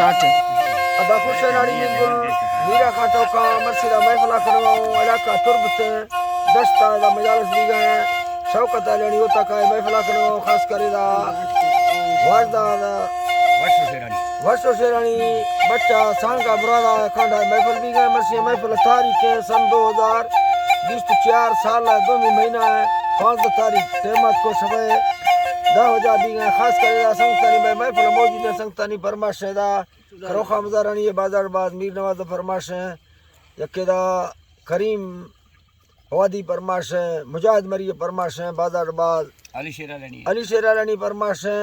Start है। अदा खुशनाड़ी गुल मीरा खाटो का मर्सिदा महफिला करवा इलाका तुर्बत दस्ता दा मजालस दी गए शौकत अली होता का महफिला करवा खास करेदा वाजदा वर्षो शेरानी बच्चा सांगा मुरादा खंडा महफिल भी गए मर्सिया महफिल तारीख सन 2024 साल 2 महीना है 5 तारीख तेमत को समय 10 दी गए खास करेदा संगतानी में महफिल मौजूद है संगतानी फरमाश है दा खरोखा मजारानी ये बाजार बाज मीर नवाज फरमाश है यकेदा करीम वादी फरमाश है मुजाहिद मरी फरमाश है बाजार बाज अली शेरानी फरमाश है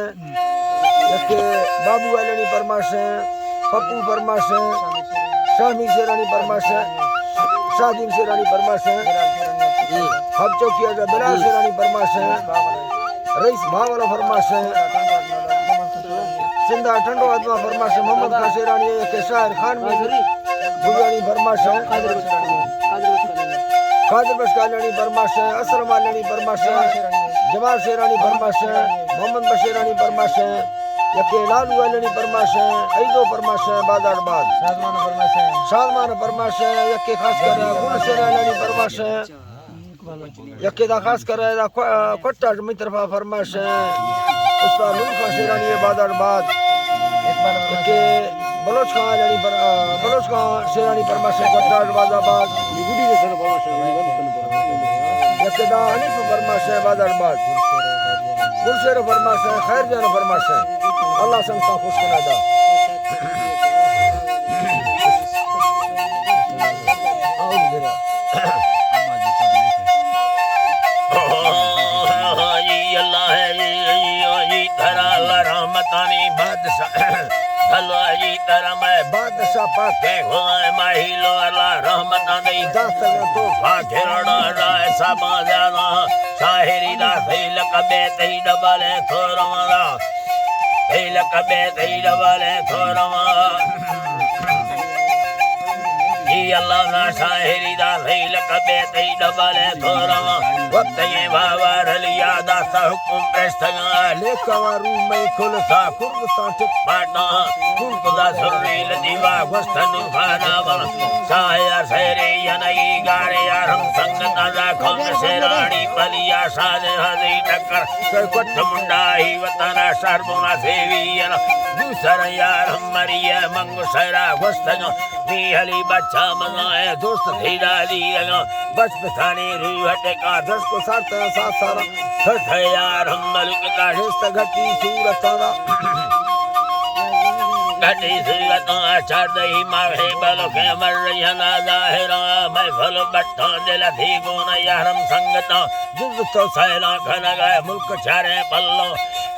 यके बाबू वाली फरमाश है पप्पू फरमाश है शामी शेरानी फरमाश है शादीम शेरानी फरमाश है हब चौकी बिलाल शेरानी फरमाश है रईस भावला फरमाश है सिंधा ठंडो आत्मा फरमाश है मोहम्मद खान शेरानी के शायर खान मिजरी बुगानी फरमाश है कादर बशकानी फरमाश है असलम वाली फरमाश है जमाल शेरानी फरमाश है मोहम्मद बशीरानी फरमाश है यके लालू वाली फरमाश है ऐदो फरमाश है बाजार बाद शादमान फरमाश है यके खास कर गुल शेरानी फरमाश है यके दा खास कर कोट्टा मित्रफा फरमाश है उस्ताद नूर खान शेरानी बाजार बाद यके बलोच खान शेरानी फरमाश है कोट्टा बाजार बाद यके दा हनीफ फरमाश है बाजार बाद गुलशेर फरमाश है खैर जान फरमाश है अल्लाह संगता खुश करा दा बादशाह पाके होए माहिलो अल्लाह रहमत नहीं दास तो फाखेरड़ा राय समाजाना शाहिरी दा फैल कबे तई डबले थोरवा फैल कबे तई डबले थोरवा ये अल्लाह ना शाहिरी दा फैल कबे तई डबले थोरवा वक्त ये बावर लिया दा हुकुम पेशगा लेकवारू मैं खुलसा कुर्सा टिक पाटना कुल खुदा सुरील दीवा वस्तन फाना शायर शेरे यनई गारे यारम संग नजा खम शेरानी पलिया सादे हदी टक्कर सरकट मुंडा ही वतना शर्मना सेवी यन दूसर यारम मरिया मंग शेरा वस्तन मी हली बच्चा मंगाए दोस्त धीरा दी बच पठाने रूहटे का दस को साथ सारा ठठ यार हम मलिक का रिश्ता घटी सूरत घटी सूरत चार दही माहे बलो के मर रहा जाहिरा मैं फल बट्टा दिल थी गोना यारम संगता जुग तो सैला खन गए मुल्क चारे पल्लो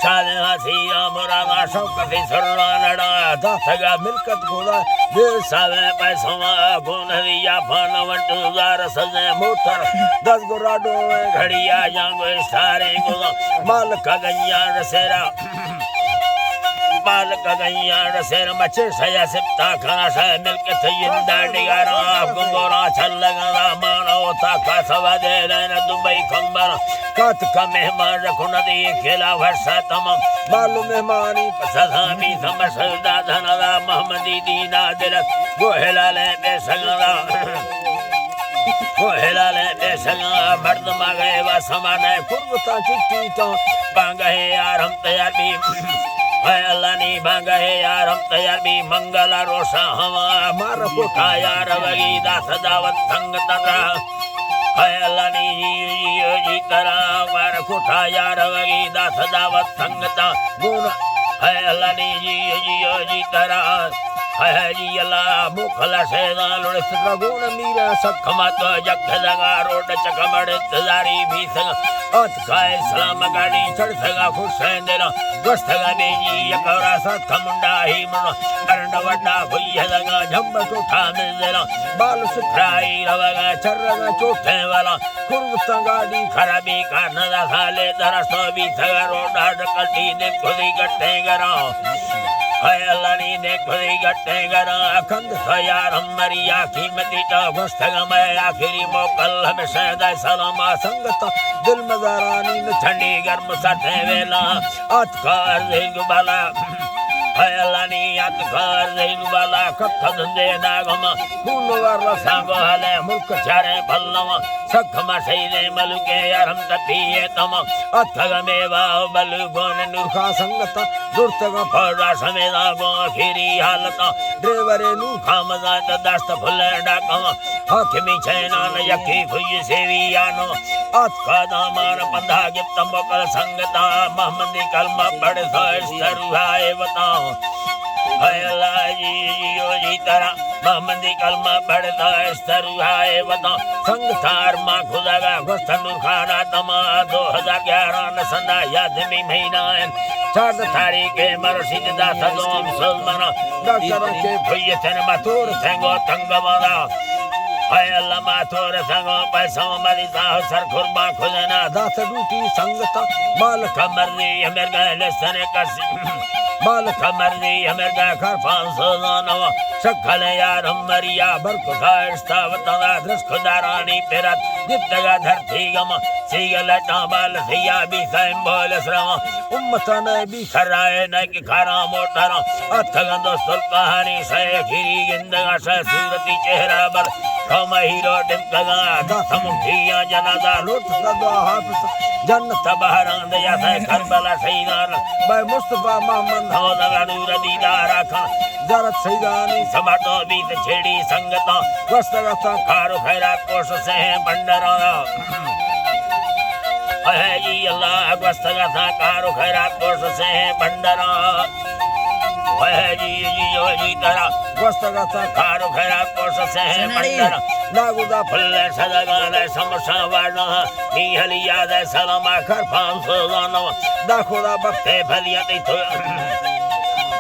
शाले हसिया मुरादा शौकती सुरना नड़ा दासगा मिलकत गोदा दे सावे पैसों गोनरिया फानवट जार सजे मोटर 10 गुराडो घड़िया जांगो सारे गोदा माल का गैया रसेरा बाल का गैया रसेर मचे सया सिप्ता खाना से मिलके थयिंदा डिगारा गुंगोरा छल लगा मानो ता का सवा दे न दुबई खंबर कात का मेहमान रखो नदी खेला वर्षा तमाम बालू मेहमानी पसदामी समसदा धनदा मोहम्मदी दीना दिल गोहलाले बेसंगदा गोहलाले बेसंगा मर्द मांगे वा समाने कुर्बता चिट्टी तो बांगे यार हम तैयार भी है अल्लाह नी भांगा है यार हम तैयार भी मंगला रोशा हवा मार कोठा यार वगीदा सजावत संग तरा है अल्लाह नी जी करा मार कोठा यार वगीदा सजावत संगता गुण है अल्लाह नी जी करा है जी अल्लाह मुखला से लोड़े सदा गुण मीरा सखमा तो जग लगा रोड चकमड़ तजारी भी संग अत खाए सलाम गाड़ी चढ़ सगा खुश है देना गोस्तगा बेजी यकरा साथ मुंडा ही मुंडा करंड वड्डा भैया लगा झंब चोठा मिल देना बाल सुखराई रवगा चर्रगा चोठे वाला कुर्वस्ता गाड़ी खराबी का नदा साले दरसो भी सगा रोड कटी ने खुदी गट्टे गरा है अल्लाह नी ने खुदी गट्टे गरा अखंड यार हम मरिया कीमती तो गोस्तगा मैं आखिरी मोकल हमेशा दे सलाम संगत दिल मजारानी न ठंडी गर्म सटे वेला अत कार दिल बाला है अल्लाह नी बात कर जैन वाला कथ धंधे नागम फूलवर सांगो हले मुल्क चारे भल्लम सखम सैले मलुके यारम तपीए तम अथग मेवा बलु गोन नुखा संगत दुर्तग फड़ा समेदा गो खीरी हालत ड्रेवरे नुखा मजा दस्त फुल डाकम हकमी छैनान यखी खुई सेवी यानो अथका दामान पंधा गिप्तम बकल संगता महमदी कलमा पढ़ सरुहाए बताओ हाय अल्लाह जी यो जी तरा महमदी कलमा पढ़ता सरुहाए बताओ संगतार माँ खुदागा गोस्तनुर खाना तमा 2011 नसना यादमी महीना 4 तारीख के मरसिद दा सदोम सुलमना डॉक्टर के भैया थे मातोर थेंगो तंगवाना हाय अल्लाह माथोर संगो पैसा मरी साह सर खुरबा खुजना दास डूटी संगता माल कमरनी हमें गले सने कसी माल कमरनी हमें गा कर फांस नवा सकल यार मरिया बरको खास्ता वतना दस खुदारानी पेरत जितगा धरती गम सीगल टाबाल सिया भी सैम बोल श्रम उम्मत ने भी खराए न कि खरा मोटर अथगन दोस्तल कहानी से खीरी गिंदगा से सूरती चेहरा बर हम हीरो डिमकगा दसम ठिया जनादा लुट सदा हाफिज जन्नत बहरान या से करबला सैदान भाई मुस्तफा मोहम्मद हौला नूर दीदार खान जरत सैदानी समाटो बीत छेड़ी संगता वस्तगत खारो खैरा कोश से बंडरा है जी अल्लाह वस्तगत खारो खैरा कोश से बंडरा है जी यो जी तरा वस्तगत खारो खैरा कोश से बंडरा नागुदा फल्ले सदगाने समसा वाना निहलिया दे सलामा कर फांस जानो दाखुदा बक्ते फलियती तो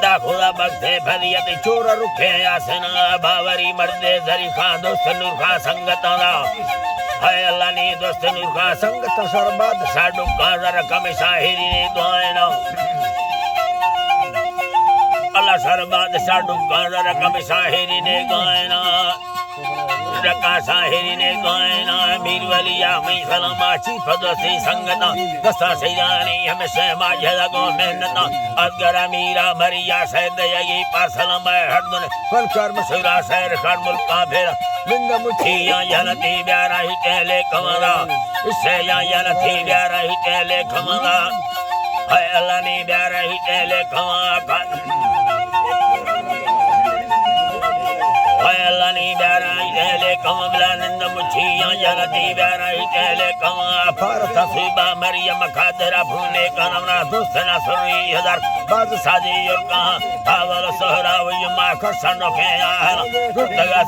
दाखुदा बक्ते फलियती चोर रुखे आसना बावरी मर्दे जरी खान दोस्त नूर खान संगता दा हाय अल्लाह नी दोस्त नूर खान संगत सरबत साडू का जरा कम शाहिरी ने दुआए ना अल्लाह सरबत साडू का जरा कम शाहिरी ने गाए ना रका शाहिरी ने गायना मीर वलिया मई सलामा चीफ दोस्ती संगता दस्ता सैदानी हमेशा माजे लगो मेहनता अदगरा मीरा मरिया सैद यही पासलम हरदन फलकर मसूरा शहर कर मुल्का फिर मिंग मुठिया यलती प्यारा ही टेले कमला इससे या यलती प्यारा ही टेले कमला है अल्लाह ने प्यारा ही टेले कमला अल्लाह नी प्यारा इले कमला नंद मुछिया जगती प्यारा इले कमा फरत सुबा मरियम खादरा भूने कनमना दोस्तना सुरी हजार बाज साजी और कहा आवल सहरा वयमा खसन के आ रुतगा